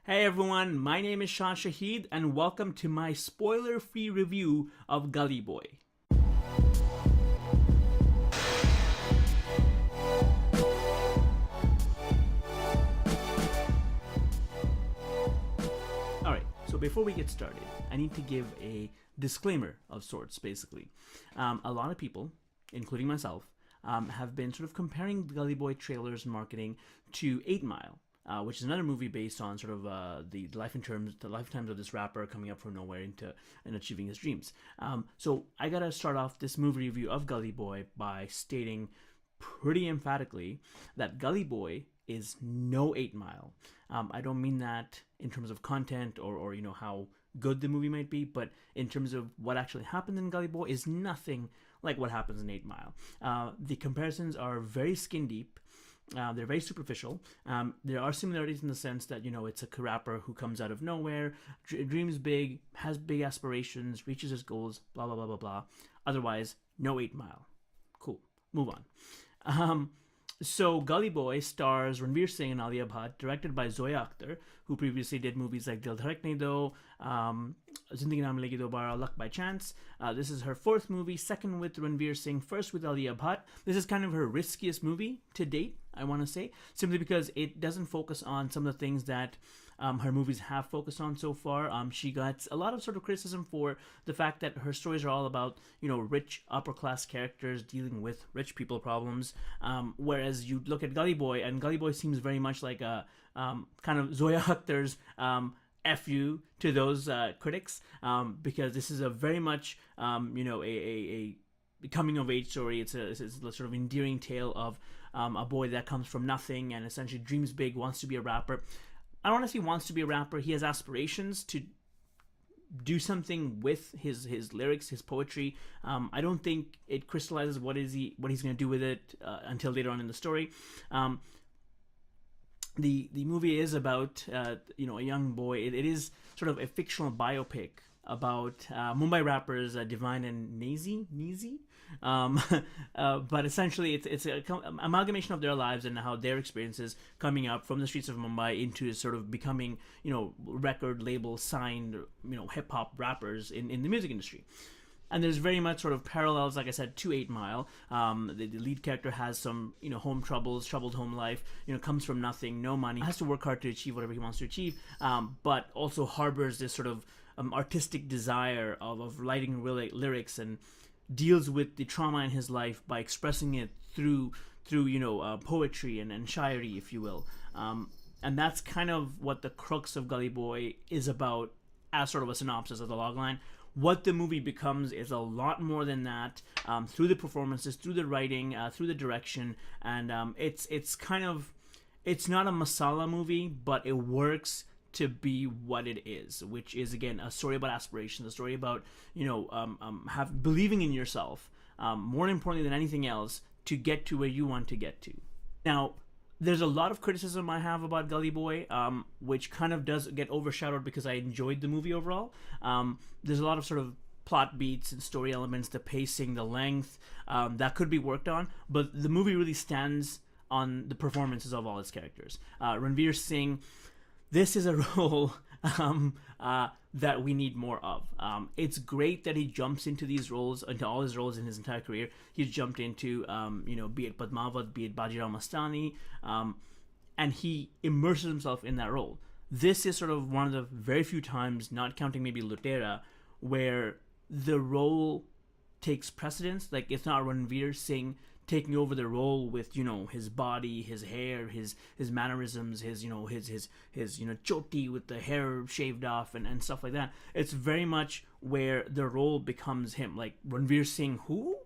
Hey everyone, my name is Shah Shahid, and welcome to my spoiler free review of Gully Boy. Alright, so before we get started, I need to give a disclaimer of sorts, basically. A lot of people, including myself, have been sort of comparing Gully Boy trailers and marketing to 8 Mile. Which is another movie based on sort of the lifetimes of this rapper coming up from nowhere and achieving his dreams. So I gotta start off this movie review of Gully Boy by stating pretty emphatically that Gully Boy is no 8 Mile. I don't mean that in terms of content or you know how good the movie might be, but in terms of what actually happened in Gully Boy is nothing like what happens in 8 Mile. The comparisons are very skin deep. They're very superficial. There are similarities in the sense that, you know, it's a rapper who comes out of nowhere, dreams big, has big aspirations, reaches his goals, blah, blah, blah, blah, blah. Otherwise, no 8 Mile. Cool. Move on. So Gully Boy stars Ranveer Singh and Alia Bhatt, directed by Zoya Akhtar, who previously did movies like Dil Dhadakne Do, Zindagi Na Milegi Dobara, Luck by Chance. This is her fourth movie, second with Ranveer Singh, first with Alia Bhatt. This is kind of her riskiest movie to date, I want to say, simply because it doesn't focus on some of the things that her movies have focused on so far. She got a lot of sort of criticism for the fact that her stories are all about, you know, rich upper class characters dealing with rich people problems. Whereas you look at Gully Boy, and Gully Boy seems very much like a kind of Zoya Akhtar's F you to those critics, because this is a very much you know a coming of age story. It's a sort of endearing tale of a boy that comes from nothing and essentially dreams big, wants to be a rapper. I don't want to say wants to be a rapper. He has aspirations to do something with his lyrics, his poetry. I don't think it crystallizes what he's going to do with it until later on in the story. The movie is about you know, a young boy. It is sort of a fictional biopic about Mumbai rappers Divine and Neezy. But essentially it's an amalgamation of their lives and how their experiences coming up from the streets of Mumbai into sort of becoming, you know, record label signed, you know, hip hop rappers in the music industry. And there's very much sort of parallels, like I said, to 8 Mile. The lead character has some, you know, home troubles, troubled home life, you know, comes from nothing, no money, has to work hard to achieve whatever he wants to achieve, but also harbors this sort of artistic desire of writing lyrics, and deals with the trauma in his life by expressing it through you know, poetry and shairi, if you will. And that's kind of what the crux of Gully Boy is about, as sort of a synopsis of the logline. What the movie becomes is a lot more than that, through the performances, through the writing, through the direction, and it's kind of, it's not a masala movie, but it works to be what it is, which is, again, a story about aspirations, a story about, you know, believing in yourself, more importantly than anything else, to get to where you want to get to. Now, there's a lot of criticism I have about Gully Boy, which kind of does get overshadowed because I enjoyed the movie overall. There's a lot of sort of plot beats and story elements, the pacing, the length, that could be worked on, but the movie really stands on the performances of all its characters. Ranveer Singh, this is a role that we need more of. It's great that he jumps into these roles, into all his roles in his entire career. He's jumped into, you know, be it Padmavat, be it Bajirao Mastani, and he immerses himself in that role. This is sort of one of the very few times, not counting maybe Lutera, where the role takes precedence. Like, it's not Ranveer Singh taking over the role with, you know, his body, his hair, his mannerisms, his you know, his you know, choti with the hair shaved off and stuff like that. It's very much where the role becomes him, like Ranveer Singh who.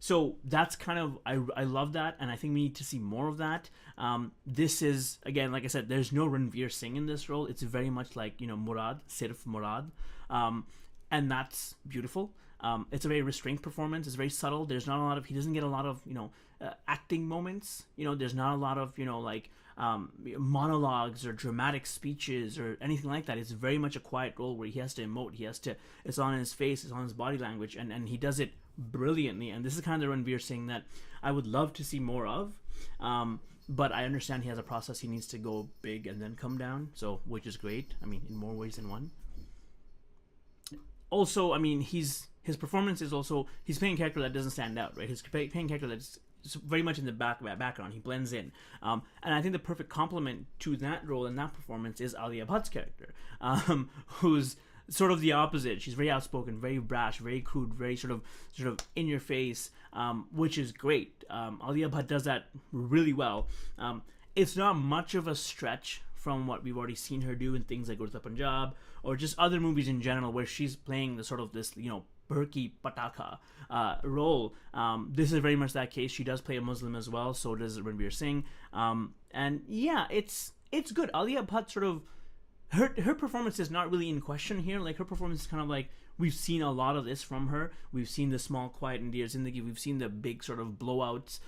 So that's kind of, I love that, and I think we need to see more of that. This is, again, like I said, there's no Ranveer Singh in this role. It's very much like, you know, Murad, Sirf Murad, and that's beautiful. It's a very restrained performance. It's very subtle. There's not a lot of, he doesn't get a lot of, you know, acting moments. You know, there's not a lot of, you know, like monologues or dramatic speeches or anything like that. It's very much a quiet role where he has to emote. He has to, it's on his face, it's on his body language, and he does it brilliantly. And this is kind of the Ranveer Singh that I would love to see more of. but I understand he has a process. He needs to go big and then come down. So, which is great. I mean, in more ways than one. Also, I mean, his performance is also, he's playing a character that doesn't stand out, right? He's playing a character that's very much in the background. He blends in, and I think the perfect complement to that role and that performance is Alia Bhatt's character, who's sort of the opposite. She's very outspoken, very brash, very crude, very sort of in your face, which is great. Alia Bhatt does that really well. It's not much of a stretch from what we've already seen her do in things like Urta Punjab or just other movies in general, where she's playing the sort of this, Burki Pataka role. This is very much that case. She does play a Muslim as well, so does Ranveer Singh. And yeah, it's good. Alia Bhatt sort of, her performance is not really in question here. Like, her performance is kind of like, we've seen a lot of this from her. We've seen the small, quiet in Dear Zindagi. We've seen the big sort of blowouts,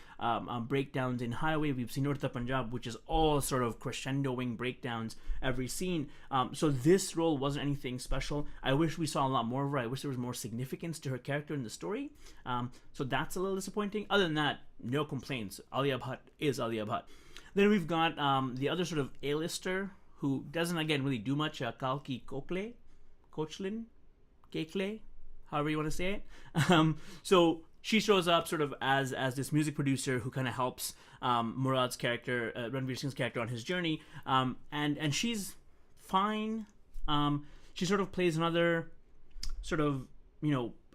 breakdowns in Highway. We've seen Urta Punjab, which is all sort of crescendoing breakdowns every scene. So this role wasn't anything special. I wish we saw a lot more of her. I wish there was more significance to her character in the story. So that's a little disappointing. Other than that, no complaints. Alia Bhatt is Alia Bhatt. Then we've got the other sort of A-lister who doesn't, again, really do much, Kalki Koechlin, however you want to say it. So she shows up sort of as this music producer who kind of helps Murad's character, Ranveer Singh's character, on his journey. And she's fine. She sort of plays another sort of,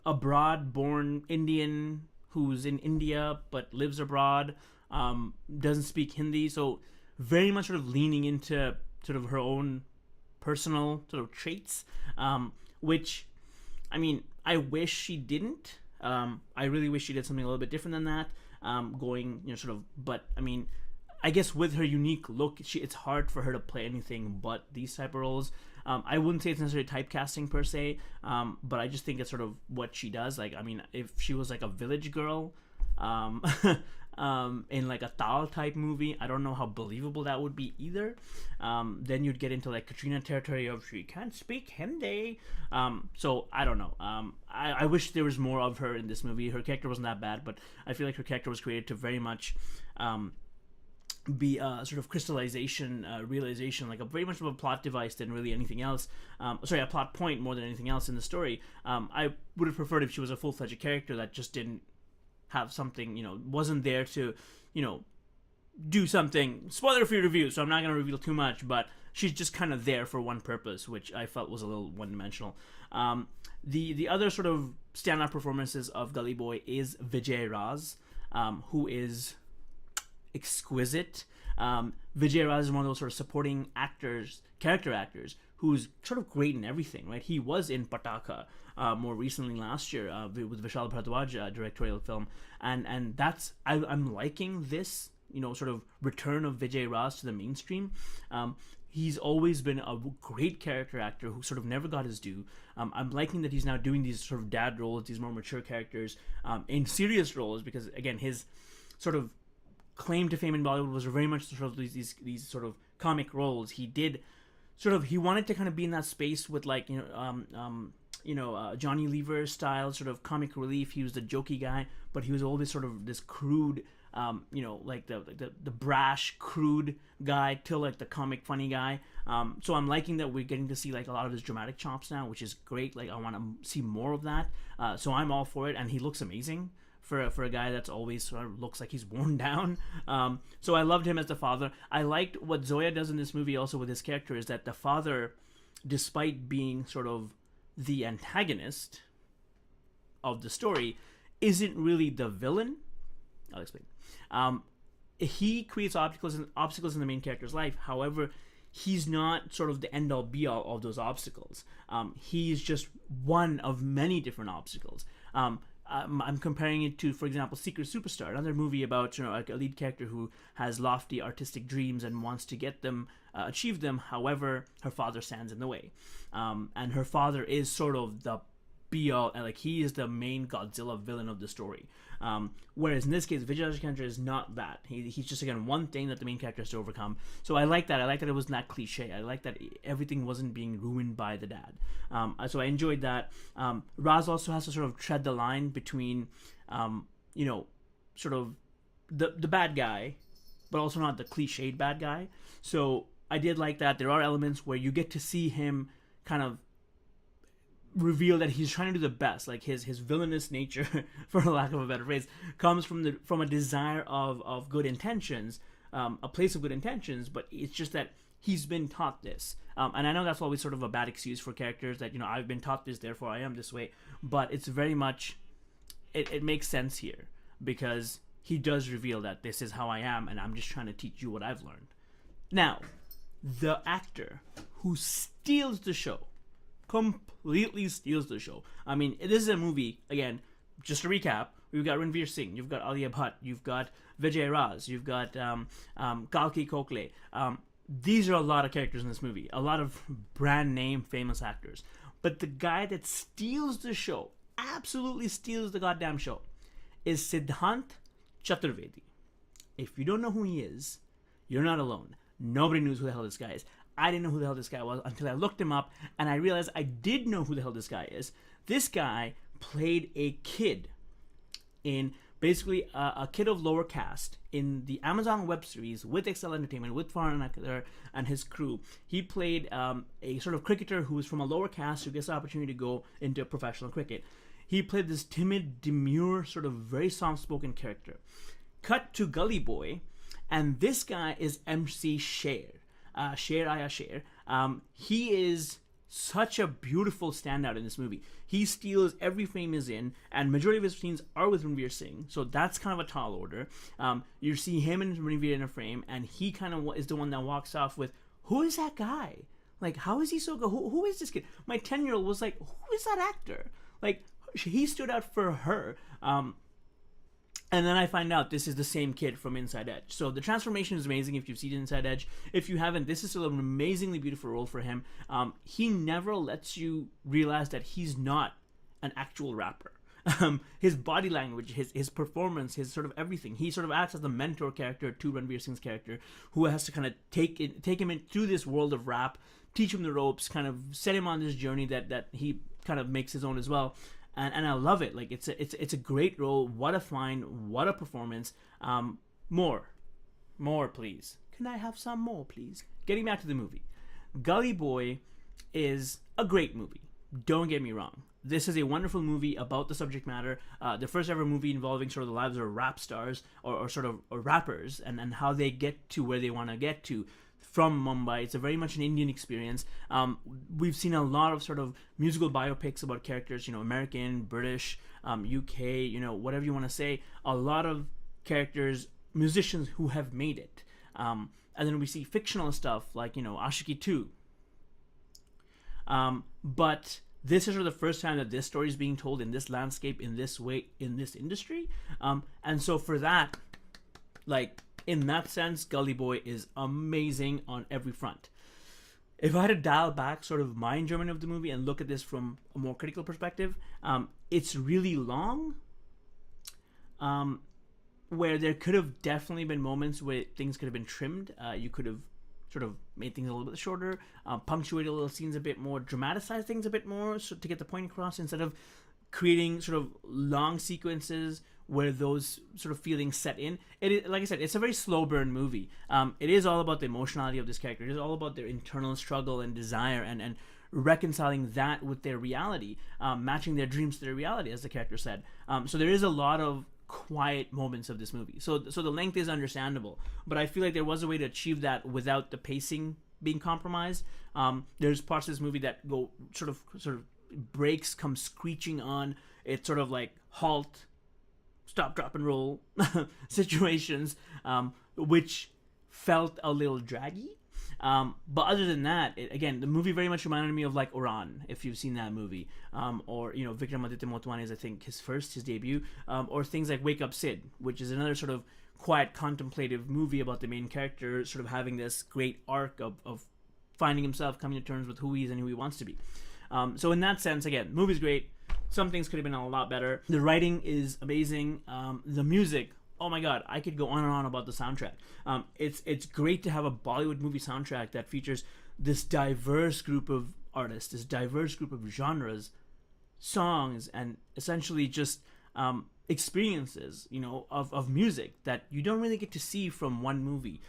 abroad-born Indian who's in India but lives abroad, doesn't speak Hindi. So very much sort of leaning into sort of her own personal sort of traits, which, I mean, I wish she didn't. I really wish she did something a little bit different than that, but I mean, I guess with her unique look, it's hard for her to play anything but these type of roles. I wouldn't say it's necessarily typecasting per se, but I just think it's sort of what she does. Like, I mean, if she was like a village girl, in like a Tal type movie, I don't know how believable that would be either. Then you'd get into like Katrina territory of she can't speak Hindi. So I don't know. I wish there was more of her in this movie. Her character wasn't that bad, but I feel like her character was created to very much be a sort of crystallization, realization, like a very much of a plot device than really anything else. A plot point more than anything else in the story. I would have preferred if she was a full-fledged character that just didn't have something, wasn't there to, do something. Spoiler-free review, so I'm not going to reveal too much, but she's just kind of there for one purpose, which I felt was a little one-dimensional. The other sort of standout performances of Gully Boy is Vijay Raz, who is exquisite. Vijay Raz is one of those sort of supporting character actors, who's sort of great in everything, right? He was in Pataka more recently last year with Vishal Bharadwaj directorial film, and that's I'm liking this sort of return of Vijay Raz to the mainstream. He's always been a great character actor who sort of never got his due. I'm liking that he's now doing these sort of dad roles, these more mature characters in serious roles, because again, his sort of claim to fame in Bollywood was very much sort of these sort of comic roles. He did he wanted to kind of be in that space with like Johnny Lever style sort of comic relief. He was the jokey guy, but he was always sort of this crude, like the brash, crude guy till like the comic funny guy. So I'm liking that we're getting to see like a lot of his dramatic chops now, which is great. Like, I want to see more of that. So I'm all for it, and he looks amazing for a guy that's always sort of looks like he's worn down. So I loved him as the father. I liked what Zoya does in this movie also with his character, is that the father, despite being sort of the antagonist of the story, isn't really the villain. I'll explain. He creates obstacles in the main character's life. However, he's not sort of the end-all be-all of those obstacles. He's just one of many different obstacles. I'm comparing it to, for example, Secret Superstar, another movie about like a lead character who has lofty artistic dreams and wants to get them, achieve them. However, her father stands in the way, and her father is sort of the be-all, and like he is the main Godzilla villain of the story. Whereas in this case, Vijay Rajchandra is not that. He's just, again, one thing that the main character has to overcome. So I like that. I like that it wasn't that cliche. I like that everything wasn't being ruined by the dad. So I enjoyed that. Raz also has to sort of tread the line between, sort of the bad guy but also not the cliched bad guy. So I did like that. There are elements where you get to see him kind of reveal that he's trying to do the best. Like his villainous nature, for lack of a better phrase, comes from a desire of good intentions, a place of good intentions. But it's just that he's been taught this, and I know that's always sort of a bad excuse for characters that, I've been taught this, therefore I am this way. But it's very much it makes sense here because he does reveal that this is how I am, and I'm just trying to teach you what I've learned. Now, the actor who steals the show, completely steals the show. I mean, this is a movie, again, just to recap, we've got Ranveer Singh, you've got Alia Bhatt, you've got Vijay Raz, you've got Kalki Kokle. These are a lot of characters in this movie, a lot of brand name famous actors. But the guy that steals the show, absolutely steals the goddamn show, is Siddhant Chaturvedi. If you don't know who he is, you're not alone. Nobody knows who the hell this guy is. I didn't know who the hell this guy was until I looked him up, and I realized I did know who the hell this guy is. This guy played a kid in basically a kid of lower caste in the Amazon web series with Excel Entertainment, with Farhan Akhtar and his crew. He played a sort of cricketer who was from a lower caste who gets the opportunity to go into professional cricket. He played this timid, demure, sort of very soft-spoken character. Cut to Gully Boy, and this guy is MC Sher. Sher Aya Sher. He is such a beautiful standout in this movie. He steals every frame he's in, and majority of his scenes are with Ranveer Singh, so that's kind of a tall order. You see him and Ranveer in a frame, and he kind of is the one that walks off with, who is that guy? Like, how is he so good? Who is this kid? My 10-year-old was like, who is that actor? Like, he stood out for her. And then I find out this is the same kid from Inside Edge. So the transformation is amazing if you've seen Inside Edge. If you haven't, this is still an amazingly beautiful role for him. He never lets you realize that he's not an actual rapper. His body language, his performance, his sort of everything. He sort of acts as the mentor character to Ranveer Singh's character, who has to kind of take him in through this world of rap, teach him the ropes, kind of set him on this journey that he kind of makes his own as well. And I love it. Like it's a great role. What a find. What a performance. More, please. Can I have some more, please? Getting back to the movie, Gully Boy is a great movie. Don't get me wrong. This is a wonderful movie about the subject matter. The first ever movie involving sort of the lives of rap stars or sort of rappers and how they get to where they want to get to from Mumbai. It's a very much an Indian experience. We've seen a lot of sort of musical biopics about characters, American, British, UK, whatever you want to say. A lot of characters, musicians who have made it. And then we see fictional stuff like, Ashiki 2. But this is sort of the first time that this story is being told in this landscape, in this way, in this industry. And so for that, like, in that sense, Gully Boy is amazing on every front. If I had to dial back sort of my enjoyment of the movie and look at this from a more critical perspective, it's really long, where there could have definitely been moments where things could have been trimmed. You could have sort of made things a little bit shorter, punctuated little scenes a bit more, dramatized things a bit more so to get the point across, instead of creating sort of long sequences where those sort of feelings set in. It is, like I said, it's a very slow burn movie. It is all about the emotionality of this character. It is all about their internal struggle and desire and reconciling that with their reality, matching their dreams to their reality, as the character said. So there is a lot of quiet moments of this movie. So the length is understandable, but I feel like there was a way to achieve that without the pacing being compromised. There's parts of this movie that go sort of breaks come screeching on. It's sort of like halt, stop, drop, and roll situations, which felt a little draggy. But other than that, again, the movie very much reminded me of like Uran, if you've seen that movie, or Vikram Aditya Motwani's, I think his debut, or things like Wake Up Sid, which is another sort of quiet contemplative movie about the main character sort of having this great arc of finding himself, coming to terms with who he is and who he wants to be. So in that sense, again, movie's great. Some things could have been a lot better. The writing is amazing. The music, oh my god, I could go on and on about the soundtrack. It's great to have a Bollywood movie soundtrack that features this diverse group of artists, this diverse group of genres, songs, and essentially just experiences, of music that you don't really get to see from one movie.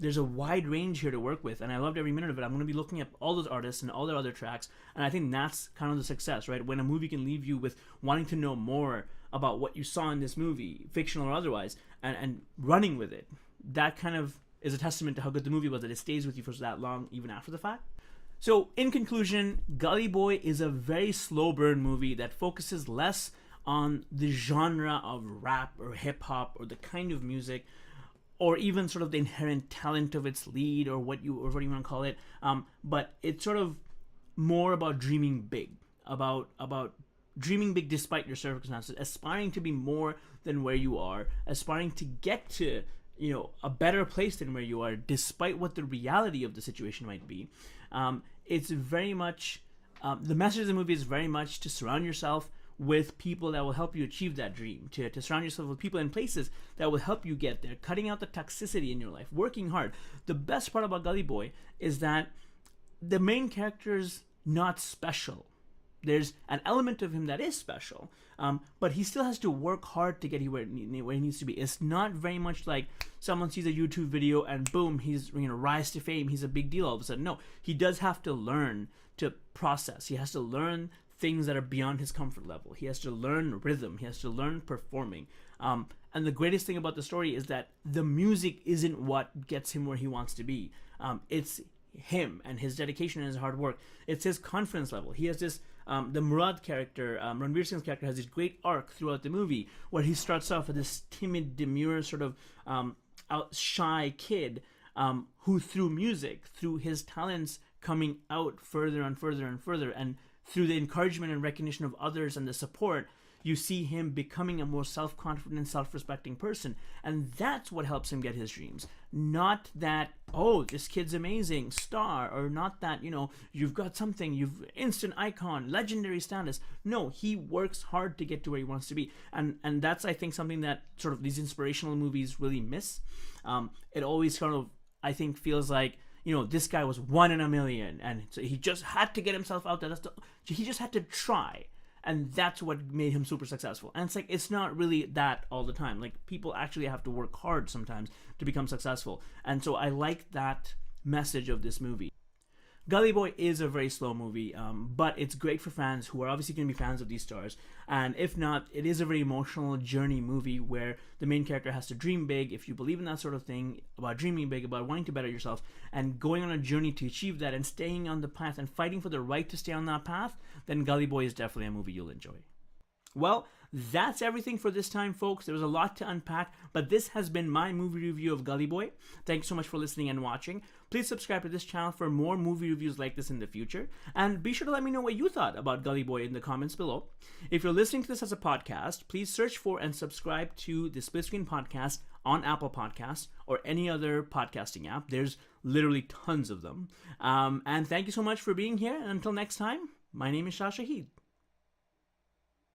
There's a wide range here to work with, and I loved every minute of it. I'm going to be looking at all those artists and all their other tracks, and I think that's kind of the success, right? When a movie can leave you with wanting to know more about what you saw in this movie, fictional or otherwise, and running with it. That kind of is a testament to how good the movie was, that it stays with you for that long, even after the fact. So, in conclusion, Gully Boy is a very slow burn movie that focuses less on the genre of rap or hip hop or the kind of music, or even sort of the inherent talent of its lead, or what you want to call it. But it's sort of more about dreaming big, about dreaming big despite your circumstances, aspiring to be more than where you are, aspiring to get to a better place than where you are, despite what the reality of the situation might be. It's very much the message of the movie is very much to surround yourself with people that will help you achieve that dream, to surround yourself with people and places that will help you get there, cutting out the toxicity in your life, working hard. The best part about Gully Boy is that the main character's not special. There's an element of him that is special, but he still has to work hard to get where he needs to be. It's not very much like someone sees a YouTube video and boom, he's rise to fame, he's a big deal all of a sudden. No, he does have to learn to process. He has to learn things that are beyond his comfort level. He has to learn rhythm. He has to learn performing. And the greatest thing about the story is that the music isn't what gets him where he wants to be. It's him and his dedication and his hard work. It's his confidence level. He has this, the Murad character, Ranveer Singh's character, has this great arc throughout the movie where he starts off with this timid, demure, sort of shy kid who through music, through his talents coming out further and further and further, and through the encouragement and recognition of others and the support, you see him becoming a more self-confident, self-respecting person. And that's what helps him get his dreams. Not that, oh, this kid's amazing, star, or not that, you've got something, you've instant icon, legendary status. No, he works hard to get to where he wants to be. And that's, I think, something that sort of these inspirational movies really miss. It always kind of, I think, feels like, this guy was 1 in a million, and so he just had to get himself out there. He just had to try, and that's what made him super successful. And it's like, it's not really that all the time. Like, people actually have to work hard sometimes to become successful. And so I like that message of this movie. Gully Boy is a very slow movie, but it's great for fans who are obviously going to be fans of these stars. And if not, it is a very emotional journey movie where the main character has to dream big. If you believe in that sort of thing, about dreaming big, about wanting to better yourself, and going on a journey to achieve that, and staying on the path and fighting for the right to stay on that path, then Gully Boy is definitely a movie you'll enjoy. Well, that's everything for this time, folks. There was a lot to unpack, but this has been my movie review of Gully Boy. Thanks so much for listening and watching. Please subscribe to this channel for more movie reviews like this in the future, and be sure to let me know what you thought about Gully Boy in the comments below. If you're listening to this as a podcast, please search for and subscribe to the Split Screen Podcast on Apple Podcasts or any other podcasting app. There's literally tons of them. And thank you so much for being here, and until next time, my name is Shah Shahid.